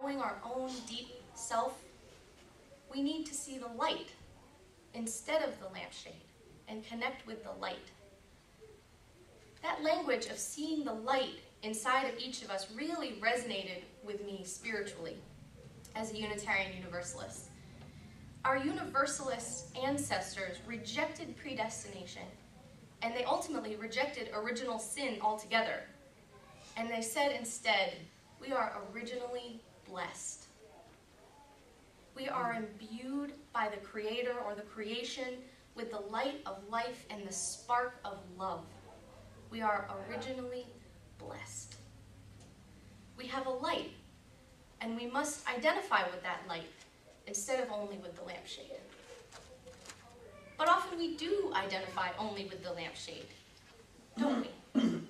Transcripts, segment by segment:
knowing our own deep self, we need to see the light instead of the lampshade and connect with the light. That language of seeing the light inside of each of us really resonated with me spiritually as a Unitarian Universalist. Our Universalist ancestors rejected predestination, and they ultimately rejected original sin altogether. And they said instead, we are originally blessed. We are imbued by the Creator or the creation with the light of life and the spark of love. We are originally blessed. We have a light, and we must identify with that light instead of only with the lampshade. But often we do identify only with the lampshade, don't we?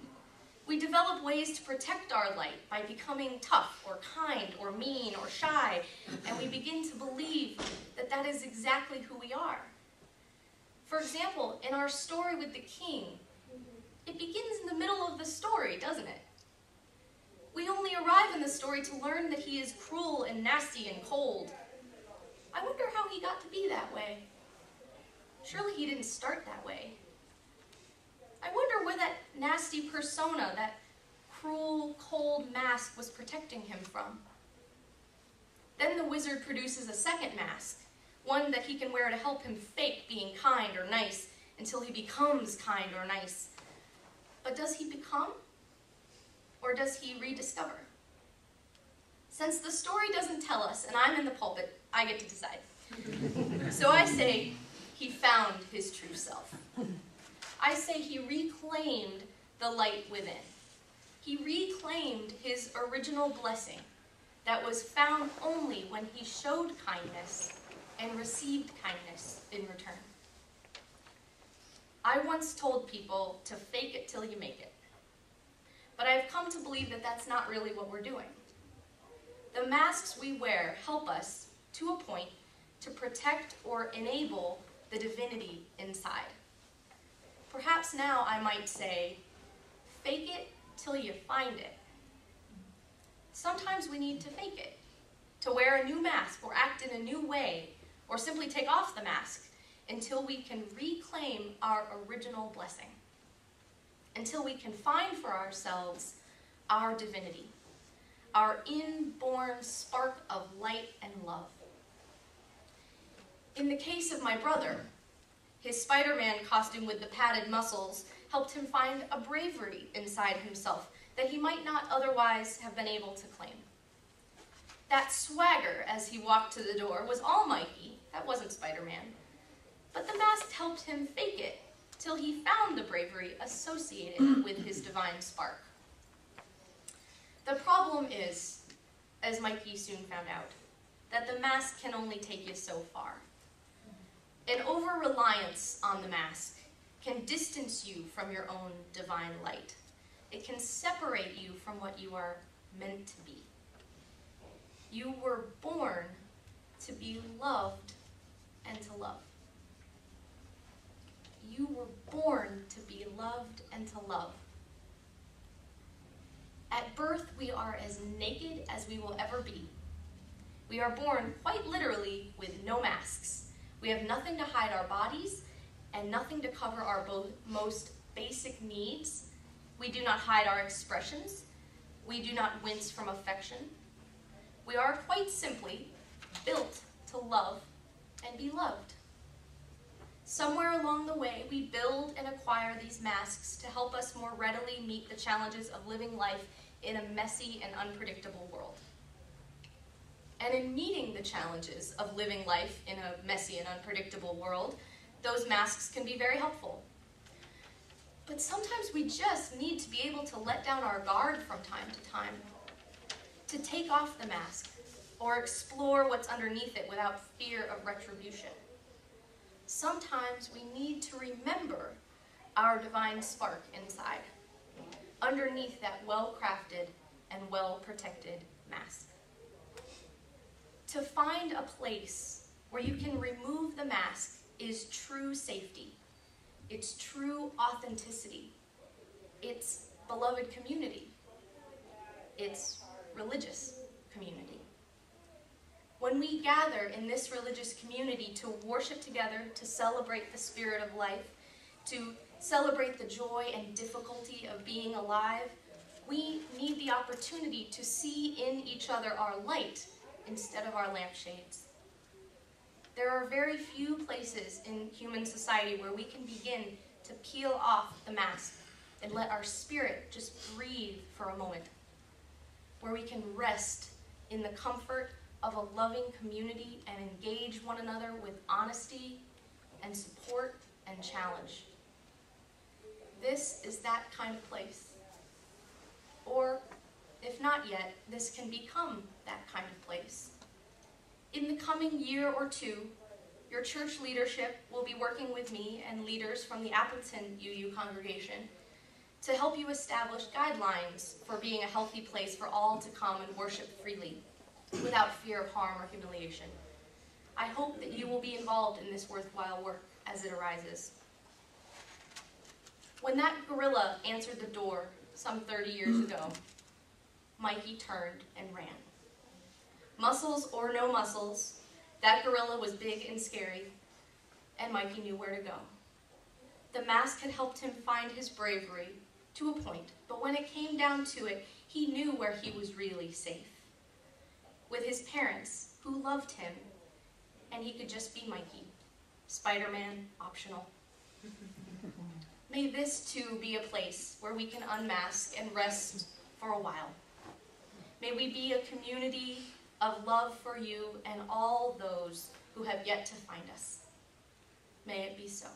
We develop ways to protect our light by becoming tough or kind or mean or shy, and we begin to believe that that is exactly who we are. For example, in our story with the king, it begins in the middle of the story, doesn't it? We only arrive in the story to learn that he is cruel and nasty and cold. I wonder how he got to be that way. Surely he didn't start that way. I wonder where that nasty persona, that cruel, cold mask was protecting him from. Then the wizard produces a second mask, one that he can wear to help him fake being kind or nice until he becomes kind or nice. But does he become? Or does he rediscover? Since the story doesn't tell us, and I'm in the pulpit, I get to decide. So I say he found his true self. I say he reclaimed the light within. He reclaimed his original blessing that was found only when he showed kindness and received kindness in return. I once told people to fake it till you make it. But I've come to believe that that's not really what we're doing. The masks we wear help us, to a point, to protect or enable the divinity inside. Perhaps now I might say, fake it till you find it. Sometimes we need to fake it, to wear a new mask or act in a new way, or simply take off the mask until we can reclaim our original blessing, until we can find for ourselves our divinity, our inborn spark of light and love. In the case of my brother, his Spider-Man costume with the padded muscles helped him find a bravery inside himself that he might not otherwise have been able to claim. That swagger as he walked to the door was all Mikey, that wasn't Spider-Man. But the mask helped him fake it till he found the bravery associated with his divine spark. The problem is, as Mikey soon found out, that the mask can only take you so far. An over-reliance on the mask can distance you from your own divine light. It can separate you from what you are meant to be. You were born to be loved and to love. You were born to be loved and to love. At birth, we are as naked as we will ever be. We are born quite literally with no masks. We have nothing to hide our bodies and nothing to cover our most basic needs. We do not hide our expressions. We do not wince from affection. We are quite simply built to love and be loved. Somewhere along the way, we build and acquire these masks to help us more readily meet the challenges of living life in a messy and unpredictable world. And in meeting the challenges of living life in a messy and unpredictable world, those masks can be very helpful. But sometimes we just need to be able to let down our guard from time to time, to take off the mask or explore what's underneath it without fear of retribution. Sometimes we need to remember our divine spark inside, underneath that well-crafted and well-protected mask. To find a place where you can remove the mask is true safety. It's true authenticity. It's beloved community. It's religious community. When we gather in this religious community to worship together, to celebrate the spirit of life, to celebrate the joy and difficulty of being alive, we need the opportunity to see in each other our light instead of our lampshades. There are very few places in human society where we can begin to peel off the mask and let our spirit just breathe for a moment, where we can rest in the comfort of a loving community and engage one another with honesty and support and challenge. This is that kind of place. Or, if not yet, this can become that kind of place. In the coming year or two, your church leadership will be working with me and leaders from the Appleton UU congregation to help you establish guidelines for being a healthy place for all to come and worship freely, without fear of harm or humiliation. I hope that you will be involved in this worthwhile work as it arises. When that gorilla answered the door some 30 years ago, Mikey turned and ran. Muscles or no muscles, that gorilla was big and scary, and Mikey knew where to go. The mask had helped him find his bravery to a point, but when it came down to it, he knew where he was really safe. With his parents, who loved him, and he could just be Mikey. Spider-Man, optional. May this too be a place where we can unmask and rest for a while. May we be a community of love for you and all those who have yet to find us. May it be so.